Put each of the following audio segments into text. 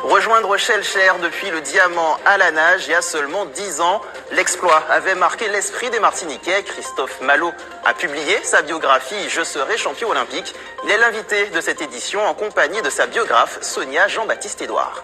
Rejoindre Schellcher depuis le diamant à la nage il y a seulement 10 ans, l'exploit avait marqué l'esprit des Martiniquais. Christophe Malo a publié sa biographie « Je serai champion olympique ». Il est l'invité de cette édition en compagnie de sa biographe Sonia Jean-Baptiste Édouard.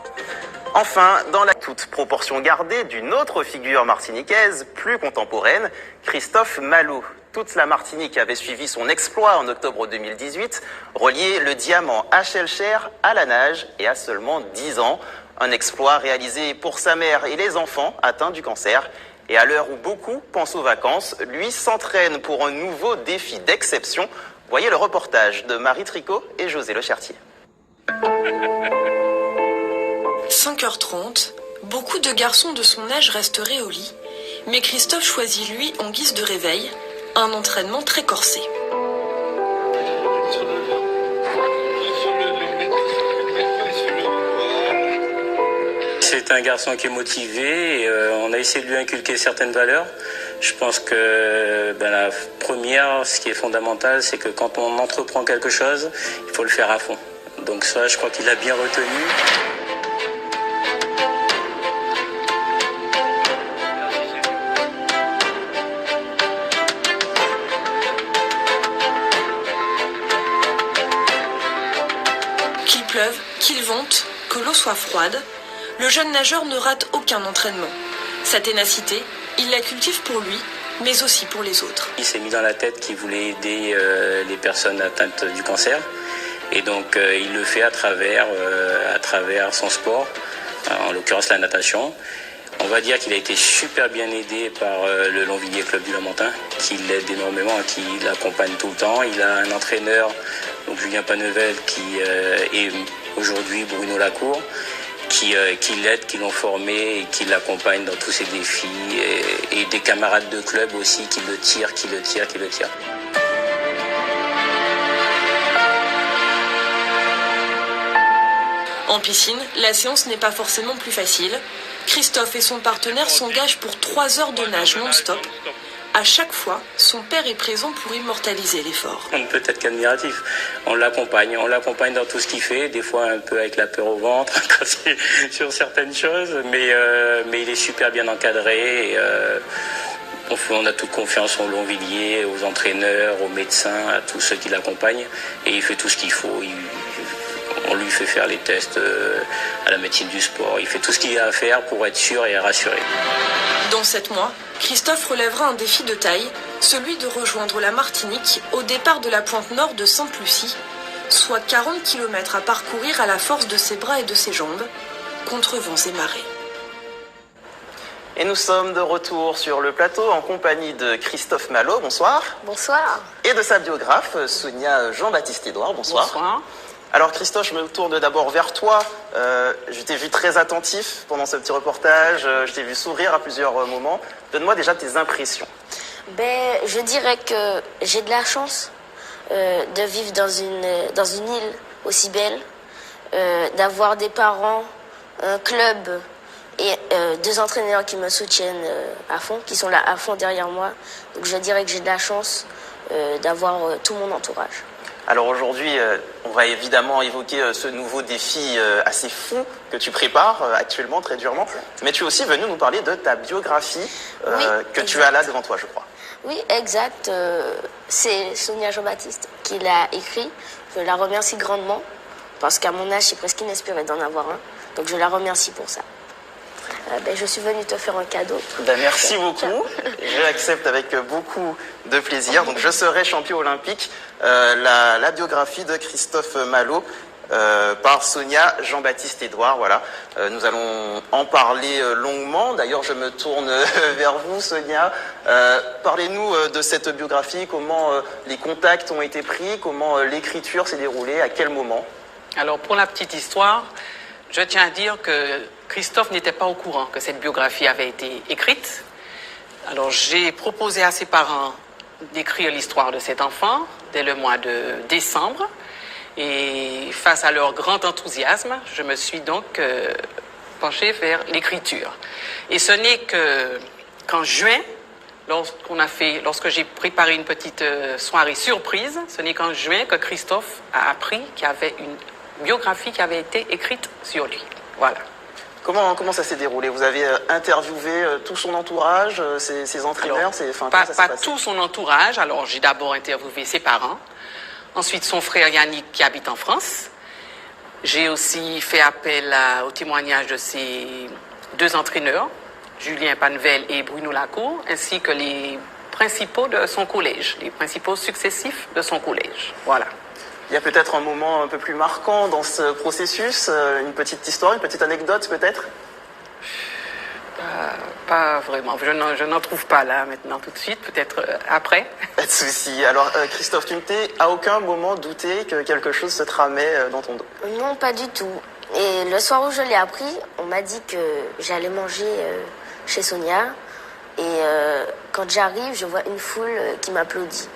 Enfin, dans la toute proportion gardée d'une autre figure martiniquaise plus contemporaine, Christophe Malo. Toute la Martinique avait suivi son exploit en octobre 2018, relier le diamant à Schellcher à la nage et à seulement 10 ans. Un exploit réalisé pour sa mère et les enfants atteints du cancer. Et à l'heure où beaucoup pensent aux vacances, lui s'entraîne pour un nouveau défi d'exception. Voyez le reportage de Marie Tricot et José Lechartier. 5h30, beaucoup de garçons de son âge resteraient au lit, mais Christophe choisit lui en guise de réveil, un entraînement très corsé. C'est un garçon qui est motivé et on a essayé de lui inculquer certaines valeurs. Je pense que la première, ce qui est fondamental, c'est que quand on entreprend quelque chose, il faut le faire à fond. Donc ça, je crois qu'il a bien retenu. Qu'il pleuve, qu'il vente, que l'eau soit froide, le jeune nageur ne rate aucun entraînement. Sa ténacité, il la cultive pour lui, mais aussi pour les autres. Il s'est mis dans la tête qu'il voulait aider les personnes atteintes du cancer. Et donc il le fait à travers son sport, en l'occurrence la natation. On va dire qu'il a été super bien aidé par le Longvilliers Club du Lamentin, qui l'aide énormément, qui l'accompagne tout le temps. Il a un entraîneur, donc Julien Panevel, et aujourd'hui Bruno Lacour, qui l'aident, qui l'ont formé et qui l'accompagnent dans tous ses défis. Et des camarades de club aussi qui le tirent. En piscine, la séance n'est pas forcément plus facile. Christophe et son partenaire s'engagent pour 3 heures de nage non-stop. À chaque fois, son père est présent pour immortaliser l'effort. On ne peut être qu'admiratif. On l'accompagne dans tout ce qu'il fait, des fois un peu avec la peur au ventre sur certaines choses, mais il est super bien encadré. On a toute confiance au Longvilliers, aux entraîneurs, aux médecins, à tous ceux qui l'accompagnent, et il fait tout ce qu'il faut. On lui fait faire les tests à la médecine du sport. Il fait tout ce qu'il y a à faire pour être sûr et rassuré. Dans 7 mois, Christophe relèvera un défi de taille, celui de rejoindre la Martinique au départ de la pointe nord de Sainte-Lucie, soit 40 km à parcourir à la force de ses bras et de ses jambes, contre vents et marées. Et nous sommes de retour sur le plateau en compagnie de Christophe Malo, bonsoir. Bonsoir. Et de sa biographe, Sonia Jean-Baptiste Édouard, bonsoir. Bonsoir. Alors Christophe, je me tourne d'abord vers toi. Je t'ai vu très attentif pendant ce petit reportage, je t'ai vu sourire à plusieurs moments. Donne-moi déjà tes impressions. Je dirais que j'ai de la chance de vivre dans une île aussi belle, d'avoir des parents, un club et 2 entraîneurs qui me soutiennent à fond, qui sont là à fond derrière moi. Donc je dirais que j'ai de la chance d'avoir tout mon entourage. Alors aujourd'hui, on va évidemment évoquer ce nouveau défi assez fou que tu prépares actuellement très durement. Mais tu es aussi venu nous parler de ta biographie que tu as là devant toi, je crois. Oui, exact. C'est Sonia Jean-Baptiste qui l'a écrit. Je la remercie grandement parce qu'à mon âge, c'est presque inespéré d'en avoir un. Donc je la remercie pour ça. Je suis venue te faire un cadeau. Merci beaucoup. Je l'accepte avec beaucoup de plaisir. Donc, je serai champion olympique. La biographie de Christophe Malo par Sonia Jean-Baptiste Édouard. Voilà. Nous allons en parler longuement. D'ailleurs, je me tourne vers vous, Sonia. Parlez-nous de cette biographie. Comment les contacts ont été pris, comment l'écriture s'est déroulée, à quel moment? Alors, pour la petite histoire, je tiens à dire que Christophe n'était pas au courant que cette biographie avait été écrite. Alors j'ai proposé à ses parents d'écrire l'histoire de cet enfant dès le mois de décembre. Et face à leur grand enthousiasme, je me suis donc penchée vers l'écriture. Et ce n'est qu'en juin, lorsque j'ai préparé une petite soirée surprise, ce n'est qu'en juin que Christophe a appris qu'il y avait une biographie qui avait été écrite sur lui. Voilà. Comment ça s'est déroulé? Vous avez interviewé tout son entourage, ses entraîneurs, pas tout son entourage. Alors, j'ai d'abord interviewé ses parents, ensuite son frère Yannick qui habite en France. J'ai aussi fait appel au témoignage de ses deux entraîneurs, Julien Pannevel et Bruno Lacour, ainsi que les principaux de son collège, les principaux successifs de son collège. Voilà. Il y a peut-être un moment un peu plus marquant dans ce processus, une petite histoire, une petite anecdote peut-être? Pas vraiment. Je n'en trouve pas là maintenant tout de suite, peut-être après. Pas de souci. Alors Christophe, tu ne t'es à aucun moment douté que quelque chose se tramait dans ton dos? Non, pas du tout. Et le soir où je l'ai appris, on m'a dit que j'allais manger chez Sonia. Et quand j'arrive, je vois une foule qui m'applaudit.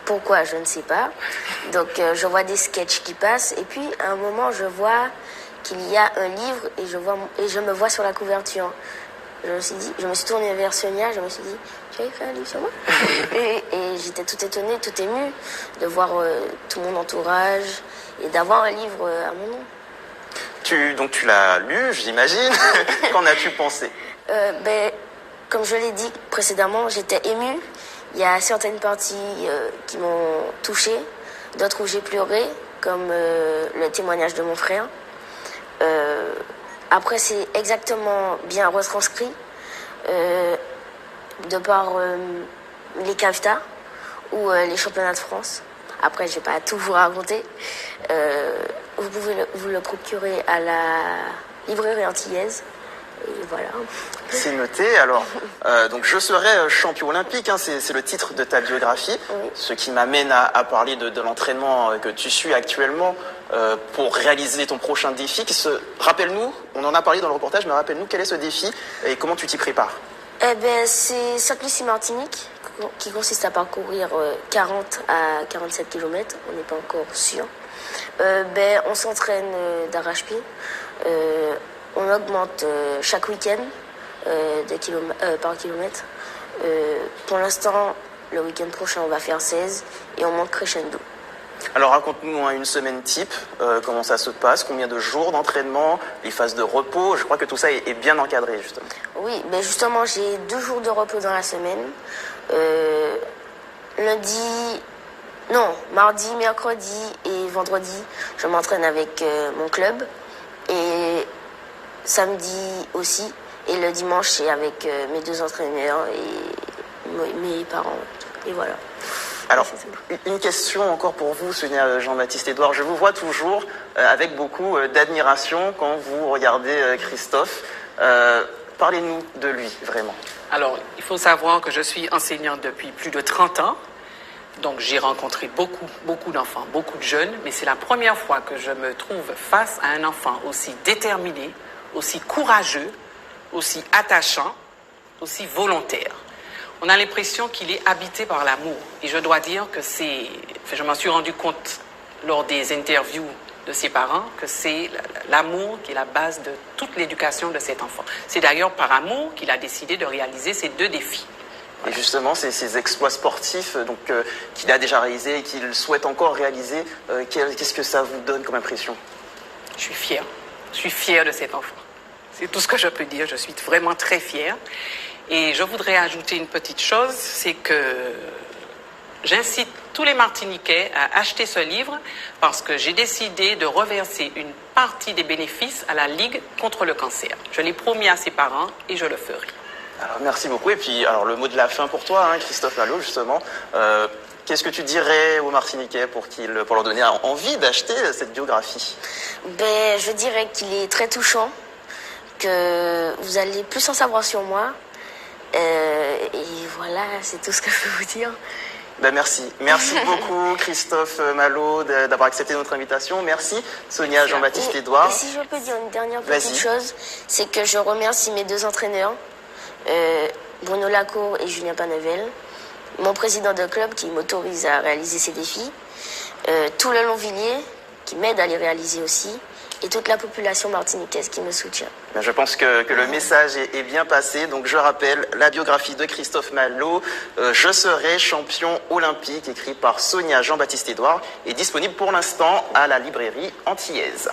Pourquoi, je ne sais pas. Donc je vois des sketchs qui passent. Et puis à un moment, je vois qu'il y a un livre et je me vois sur la couverture. Je me suis tournée vers Sonia, je me suis dit, tu as écrit un livre sur moi? Et j'étais tout étonnée, tout émue de voir tout mon entourage et d'avoir un livre à mon nom. Donc tu l'as lu, j'imagine. Qu'en as-tu pensé? Comme je l'ai dit précédemment, j'étais émue. Il y a certaines parties qui m'ont touchée, d'autres où j'ai pleuré, comme le témoignage de mon frère. Après, c'est exactement bien retranscrit de par les CAFTA ou les championnats de France. Après, je ne vais pas tout vous raconter. Vous pouvez vous le procurer à la librairie antillaise. Et voilà. C'est noté. Alors, donc je serai champion olympique, hein, c'est le titre de ta biographie, oui. Ce qui m'amène à parler de l'entraînement que tu suis actuellement pour réaliser ton prochain défi. Rappelle-nous, on en a parlé dans le reportage, mais rappelle-nous quel est ce défi et comment tu t'y prépares. C'est Sainte-Lucie-Martinique qui consiste à parcourir 40 à 47 km, on n'est pas encore sûr. On s'entraîne d'arrache-pied. On augmente chaque week-end par kilomètre. Pour l'instant, le week-end prochain, on va faire 16 et on monte crescendo. Alors raconte-nous une semaine type, comment ça se passe, combien de jours d'entraînement, les phases de repos, je crois que tout ça est bien encadré justement. Oui, justement j'ai 2 jours de repos dans la semaine. Mardi, mercredi et vendredi, je m'entraîne avec mon club. Et samedi aussi. Et le dimanche, c'est avec mes 2 entraîneurs et mes parents. Et voilà. Alors, une question encore pour vous, Sonia Jean-Baptiste Edouard. Je vous vois toujours avec beaucoup d'admiration quand vous regardez Christophe. Parlez-nous de lui, vraiment. Alors, il faut savoir que je suis enseignante depuis plus de 30 ans. Donc, j'ai rencontré beaucoup d'enfants, beaucoup de jeunes. Mais c'est la première fois que je me trouve face à un enfant aussi déterminé, aussi courageux, aussi attachant, aussi volontaire. On a l'impression qu'il est habité par l'amour. Et je dois dire que je m'en suis rendu compte lors des interviews de ses parents, que c'est l'amour qui est la base de toute l'éducation de cet enfant. C'est d'ailleurs par amour qu'il a décidé de réaliser ces 2 défis. Et justement, ces exploits sportifs qu'il a déjà réalisés et qu'il souhaite encore réaliser, qu'est-ce que ça vous donne comme impression? Je suis fière. Je suis fière de cet enfant. C'est tout ce que je peux dire. Je suis vraiment très fière. Et je voudrais ajouter une petite chose, c'est que j'incite tous les Martiniquais à acheter ce livre parce que j'ai décidé de reverser une partie des bénéfices à la Ligue contre le cancer. Je l'ai promis à ses parents et je le ferai. Alors, merci beaucoup. Et puis, le mot de la fin pour toi, Christophe Malo, justement. Qu'est-ce que tu dirais aux Martiniquais pour leur donner envie d'acheter cette biographie? Je dirais qu'il est très touchant, que vous allez plus en savoir sur moi. Et voilà, c'est tout ce que je peux vous dire. Merci. Merci beaucoup, Christophe Malo, d'avoir accepté notre invitation. Merci, Sonia Jean-Baptiste Edouard. Et si je peux dire une dernière petite chose, c'est que je remercie mes 2 entraîneurs, Bruno Lacour et Julien Pannevel, mon président de club qui m'autorise à réaliser ces défis, tout le Longvilliers qui m'aide à les réaliser aussi, et toute la population martiniquaise qui me soutient. Je pense que le message est bien passé. Donc je rappelle la biographie de Christophe Malo, Je serai champion olympique, écrit par Sonia Jean-Baptiste Edouard, est disponible pour l'instant à la librairie antillaise.